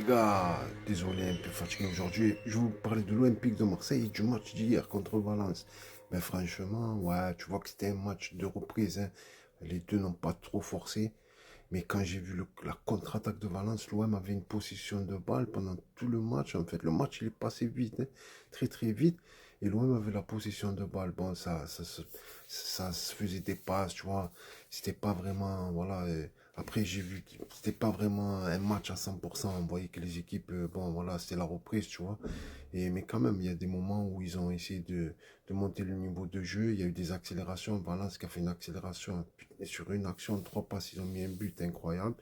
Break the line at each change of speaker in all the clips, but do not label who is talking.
gars, désolé, un peu fatigué aujourd'hui. Je vais vous parler de l'Olympique de Marseille et du match d'hier contre Valence. Mais franchement, ouais, tu vois que c'était un match de reprise, hein. Les deux n'ont pas trop forcé. Mais quand j'ai vu la contre-attaque de Valence, l'OM avait une possession de balle pendant tout le match. En fait, le match, il est passé vite, hein, très très vite. Et l'OM avait la possession de balle. Bon, ça se faisait des passes, tu vois. C'était pas vraiment, voilà. Après, j'ai vu que c'était pas vraiment un match à 100%. On voyait que les équipes, bon, voilà, c'était la reprise, tu vois. Mais quand même, il y a des moments où ils ont essayé de monter le niveau de jeu. Il y a eu des accélérations. Valence qui a fait une accélération. Et sur une action, trois passes, ils ont mis un but incroyable.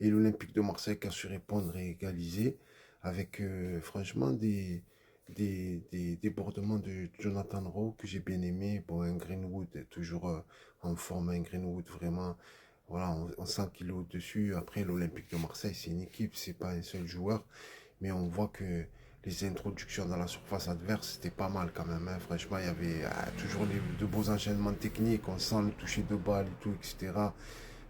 Et l'Olympique de Marseille qui a su répondre et égaliser avec, franchement, des débordements de Jonathan Rowe que j'ai bien aimé. Bon, un Greenwood toujours en forme. Un Greenwood vraiment, voilà, on sent qu'il est au-dessus. Après, l'Olympique de Marseille, c'est une équipe, c'est pas un seul joueur. Mais on voit que les introductions dans la surface adverse, c'était pas mal quand même, hein. Franchement, il y avait toujours de beaux enchaînements techniques. On sent le toucher de balle et tout, etc.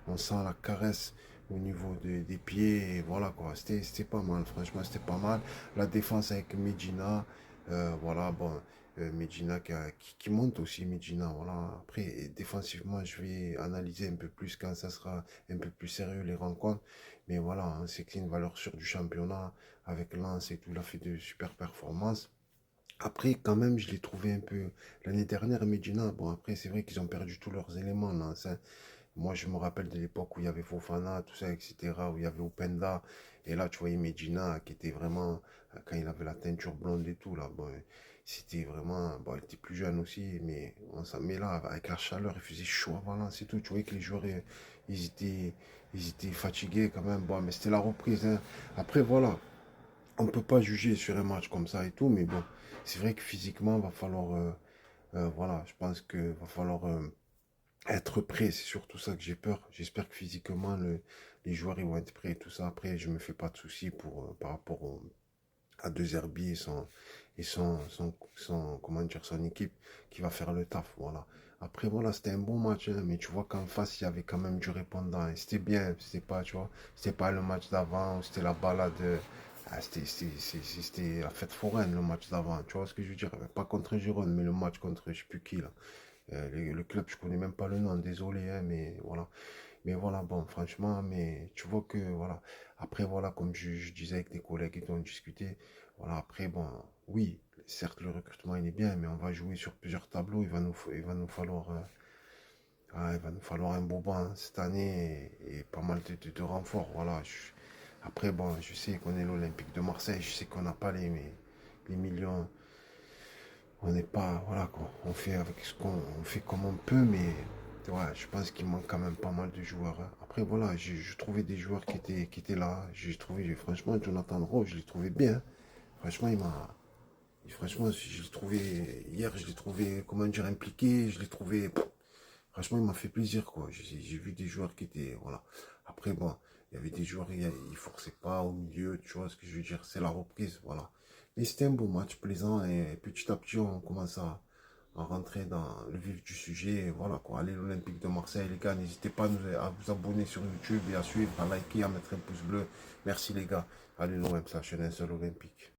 On sent la caresse au niveau des pieds. Et voilà quoi. C'était pas mal. Franchement, c'était pas mal. La défense avec Medina. Voilà, bon. Medina qui monte aussi, Medina. Voilà. Après, défensivement, je vais analyser un peu plus quand ça sera un peu plus sérieux les rencontres. Mais voilà, hein, c'est que c'est une valeur sûre du championnat. Avec Lens et tout, il a fait de super performances. Après, quand même, je l'ai trouvé un peu. L'année dernière, Medina, bon, après, c'est vrai qu'ils ont perdu tous leurs éléments, Lens, hein. Moi, je me rappelle de l'époque où il y avait Fofana, tout ça, etc., où il y avait Openda. Et là, tu voyais Medina, qui était vraiment, quand il avait la teinture blonde et tout, là, bon, c'était vraiment, bon, il était plus jeune aussi, mais on s'en met là, avec la chaleur, il faisait chaud à Valence et tout. Tu voyais que les joueurs, ils étaient, ils étaient fatigués quand même. Bon, mais c'était la reprise, hein. Après, voilà, on ne peut pas juger sur un match comme ça et tout, mais bon, c'est vrai que physiquement, va falloir, voilà, je pense que va falloir être prêt, c'est surtout ça que j'ai peur. J'espère que physiquement, les joueurs ils vont être prêts et tout ça. Après, je me fais pas de soucis par rapport à deux Zerbi et comment dire, son équipe qui va faire le taf. Voilà. Après, voilà, c'était un bon match, hein, mais tu vois qu'en face, il y avait quand même du répondant. Et c'était bien, c'était pas, tu vois, c'était pas le match d'avant, c'était la balade. C'était la fête foraine, le match d'avant. Tu vois ce que je veux dire? Pas contre Gironde, mais le match contre je sais plus qui, là. Le club, je connais même pas le nom, désolé, hein, mais voilà. Mais voilà, bon, franchement, mais tu vois que, voilà. Après, voilà, comme je disais avec des collègues et tout, on discutait. Voilà, après, bon, oui, certes, le recrutement, il est bien, mais on va jouer sur plusieurs tableaux. Il va nous falloir, il va nous falloir un beau banc cette année et pas mal de renforts. Voilà. Après, bon, je sais qu'on est l'Olympique de Marseille, je sais qu'on n'a pas les millions. On n'est pas, voilà quoi, on fait avec ce qu'on on fait comme on peut, mais ouais, je pense qu'il manque quand même pas mal de joueurs, hein. Après voilà, j'ai trouvé des joueurs qui étaient là. J'ai trouvé, franchement, Jonathan Rowe, je l'ai trouvé bien. Franchement, franchement, je l'ai trouvé hier, je l'ai trouvé, comment dire, impliqué. Je l'ai trouvé, franchement, il m'a fait plaisir quoi. J'ai vu des joueurs qui étaient, voilà. Après bon, il y avait des joueurs, ils forçaient pas au milieu, tu vois ce que je veux dire, c'est la reprise, voilà. Mais c'était un beau match plaisant et petit à petit, on commence à rentrer dans le vif du sujet. Et voilà quoi. Allez, l'Olympique de Marseille, les gars, n'hésitez pas à vous abonner sur YouTube et à suivre, à liker, à mettre un pouce bleu. Merci les gars. Allez, l'OM, ça chaîne un seul olympique.